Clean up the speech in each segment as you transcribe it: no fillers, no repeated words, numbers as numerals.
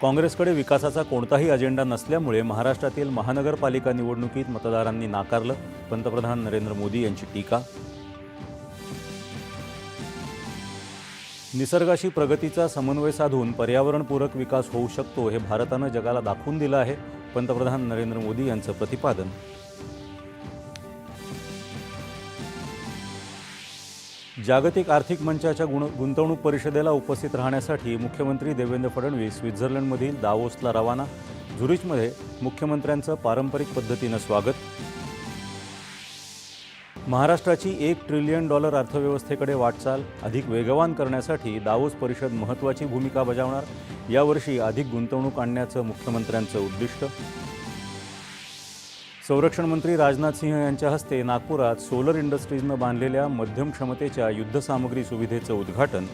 काँग्रेसकडे विकासाचा कोणताही अजेंडा नसल्यामुळे महाराष्ट्रातील महानगरपालिका निवडणुकीत मतदारांनी नाकारलं, पंतप्रधान नरेंद्र मोदी यांची टीका. निसर्गाशी प्रगतीचा समन्वय साधून पर्यावरणपूरक विकास होऊ शकतो हे भारतानं जगाला दाखवून दिलं आहे, पंतप्रधान नरेंद्र मोदी यांचं प्रतिपादन. जागतिक आर्थिक मंचाच्या गुंतवणूक परिषदेला उपस्थित राहण्यासाठी मुख्यमंत्री देवेंद्र फडणवीस स्वित्झर्लंडमधील दावोसला रवाना. झुरिचमध्ये मुख्यमंत्र्यांचं पारंपरिक पद्धतीनं स्वागत. महाराष्ट्राची $1 ट्रिलियन अर्थव्यवस्थेकडे वाटचाल अधिक वेगवान करण्यासाठी दावोस परिषद महत्त्वाची भूमिका बजावणार. यावर्षी अधिक गुंतवणूक आणण्याचं मुख्यमंत्र्यांचं उद्दिष्ट. संरक्षण मंत्री राजनाथ सिंह यांच्या हस्ते नागपुरात सोलर इंडस्ट्रीजनं बांधलेल्या मध्यम क्षमतेच्या युद्धसामग्री सुविधेचं उद्घाटन.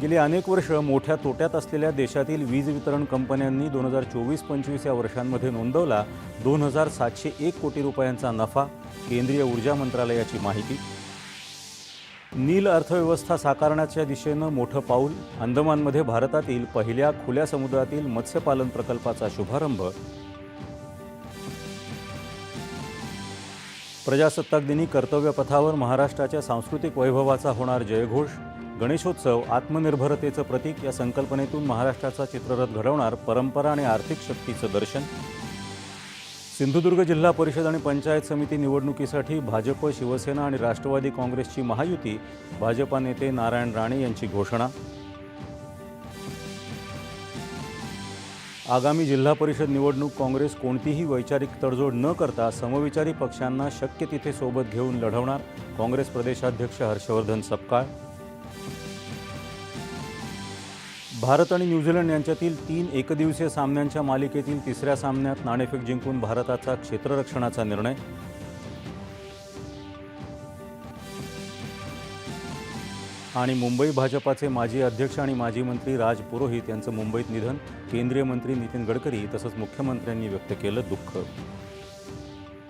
गेली अनेक वर्ष मोठ्या तोट्यात असलेल्या देशातील वीज वितरण कंपन्यांनी 2024-25 या वर्षांमध्ये नोंदवला 2,701 कोटी रुपयांचा नफा. केंद्रीय ऊर्जा मंत्रालयाची माहिती. नील अर्थव्यवस्था साकारण्याच्या दिशेनं मोठं पाऊल. अंदमानमध्ये भारतातील पहिल्या खुल्या समुद्रातील मत्स्यपालन प्रकल्पाचा शुभारंभ. प्रजासत्ताक दिनी कर्तव्यपथावर महाराष्ट्राच्या सांस्कृतिक वैभवाचा होणार जयघोष. गणेशोत्सव आत्मनिर्भरतेचं प्रतीक या संकल्पनेतून महाराष्ट्राचा चित्ररथ घडवणार परंपरा आणि आर्थिक शक्तीचं दर्शन. सिंधुदुर्ग जिल्हा परिषद आणि पंचायत समिती निवडणुकीसाठी भाजप, शिवसेना आणि राष्ट्रवादी काँग्रेसची महायुती. भाजपा नेते नारायण राणे यांची घोषणा. आगामी जिल्हा परिषद निवडणूक काँग्रेस कोणतीही वैचारिक तडजोड न करता समविचारी पक्षांना शक्य तिथे सोबत घेऊन लढवणार. काँग्रेस प्रदेशाध्यक्ष हर्षवर्धन सपकाळ. भारत आणि न्यूझीलंड यांच्यातील 3 एकदिवसीय सामन्यांच्या मालिकेतील तिसऱ्या सामन्यात नाणेफेक जिंकून भारताचा क्षेत्ररक्षणाचा निर्णय. आणि मुंबई भाजपाचे माजी अध्यक्ष आणि माजी मंत्री राज पुरोहित यांचं मुंबईत निधन. केंद्रीय मंत्री नितीन गडकरी तसंच मुख्यमंत्र्यांनी व्यक्त केलं दुःख.